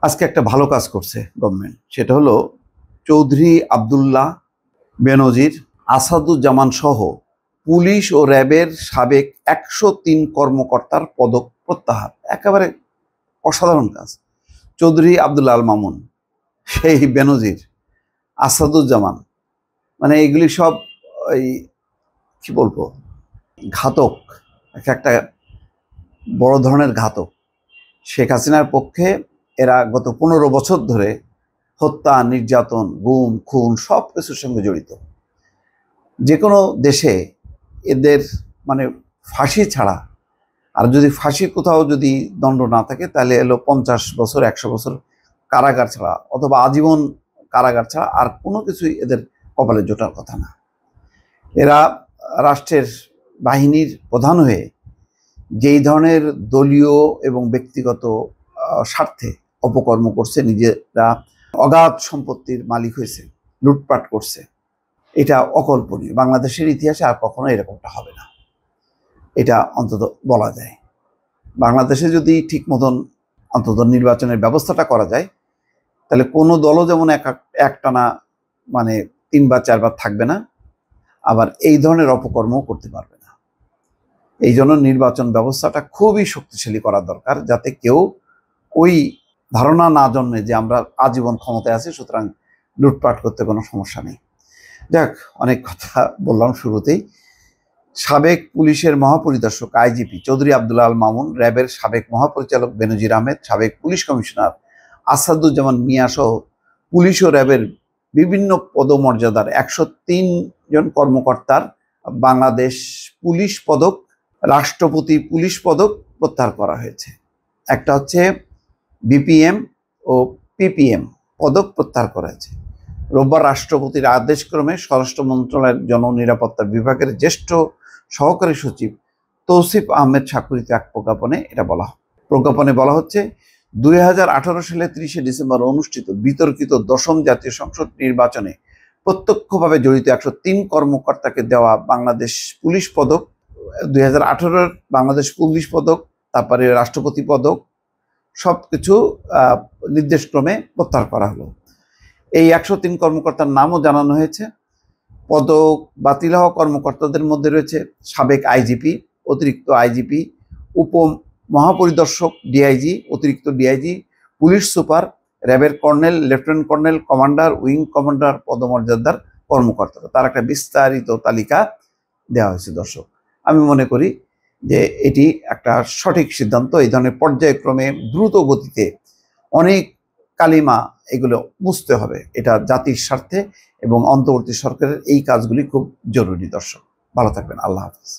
আজকে একটা ভালো কাজ করছে গভর্নমেন্ট, সেটা হলো চৌধুরী আব্দুল্লাহ বেনজির, আসাদুজ্জামান সহ পুলিশ ও র্যাবের সাবেক 103 কর্মকর্তার পদক প্রত্যাহার। একেবারে অসাধারণ কাজ। চৌধুরী আব্দুল্লাহ আল মামুন, সেই বেনজির, আসাদুজ্জামান, মানে এগুলি সব ওই কি বলবো, ঘাতক, একটা বড় ধরনের ঘাতক। শেখ হাসিনার পক্ষে এরা গত 15 বছর ধরে হত্যা, নির্যাতন, গুম, খুন সব কিছুর সঙ্গে জড়িত। যে কোনো দেশে এদের মানে ফাঁসি ছাড়া, আর যদি ফাঁসি কোথাও যদি দণ্ড না থাকে তাহলে এলো 50 বছর 100 বছর কারাগার ছাড়া অথবা আজীবন কারাগার ছাড়া আর কোনো কিছুই এদের কপালে জোটার কথা না। এরা রাষ্ট্রের বাহিনীর প্রধান হয়ে যেই ধরনের দলীয় এবং ব্যক্তিগত স্বার্থে অপকর্ম করছে, নিজেরা অগাধ সম্পত্তির মালিক হয়েছে, লুটপাট করছে, এটা অকল্পনীয়। বাংলাদেশের ইতিহাসে আর কখনো এরকমটা হবে না, এটা অন্তত বলা যায়। বাংলাদেশে যদি ঠিক মতন অন্তত নির্বাচনের ব্যবস্থাটা করা যায়, তাহলে কোনো দলও যেমন একটানা মানে 3 বা 4 বার থাকবে না, আবার এই ধরনের অপকর্মও করতে পারবে না। এই জন্য নির্বাচন ব্যবস্থাটা খুবই শক্তিশালী করা দরকার, যাতে কেউ ওই ধারণা না জন্মে যে আমরা আজীবন ক্ষমতায় আছি, সুতরাং লুটপাট করতে কোনো সমস্যা নেই। যাক, অনেক কথা বললাম শুরুতেই। সাবেক পুলিশের মহাপরিদর্শক আইজিপি চৌধুরী আব্দুল্লাহ আল মামুন, র্যাবের সাবেক মহাপরিচালক বেনজির আহমেদ, সাবেক পুলিশ কমিশনার আসাদুজ্জামান মিয়া সহ পুলিশ ও র্যাবের বিভিন্ন পদমর্যাদার 103 জন কর্মকর্তার বাংলাদেশ পুলিশ পদক, রাষ্ট্রপতি পুলিশ পদক প্রত্যাহার করা হয়েছে। একটা হচ্ছে বিপিএম ও পিপিএম পদক প্রত্যাহার করা হয়েছে। রোববার রাষ্ট্রপতির আদেশক্রমে স্বরাষ্ট্র মন্ত্রণালয়ের জননিরাপত্তা বিভাগের জ্যেষ্ঠ সহকারী সচিব তৌসিফ আহমেদ স্বাক্ষরিত এক প্রজ্ঞাপনে এটা প্রজ্ঞাপনে বলা হচ্ছে, 2018 সালে 30 ডিসেম্বর অনুষ্ঠিত বিতর্কিত 10ম জাতীয় সংসদ নির্বাচনে প্রত্যক্ষভাবে জড়িত 103 কর্মকর্তাকে দেওয়া বাংলাদেশ পুলিশ পদক, 2018 বাংলাদেশ পুলিশ পদক, তারপরে রাষ্ট্রপতি পদক, সবকিছু নির্দেশক্রমে প্রত্যাহার করা হলো। এই 103 কর্মকর্তার নামও জানানো হয়েছে। পদক বাতিল হওয়া কর্মকর্তাদের মধ্যে রয়েছে সাবেক আইজিপি, অতিরিক্ত আইজিপি, উপ মহাপরিদর্শক ডিআইজি, অতিরিক্ত ডিআইজি, পুলিশ সুপার, র্যাবের colonel, lieutenant colonel, commander, wing commander পদমর্যাদার কর্মকর্তারা। তার একটা বিস্তারিত তালিকা দেওয়া হয়েছে। দর্শক, আমি মনে করি যে এটি একটা সঠিক সিদ্ধান্ত। এই ধরনের পর্যায়ক্রমে দ্রুত গতিতে অনেক কালিমা এগুলো মুছতে হবে, এটা জাতির স্বার্থে, এবং অন্তর্বর্তী সরকারের এই কাজগুলি খুব জরুরি। দর্শক, ভালো থাকবেন। আল্লাহ হাফেজ।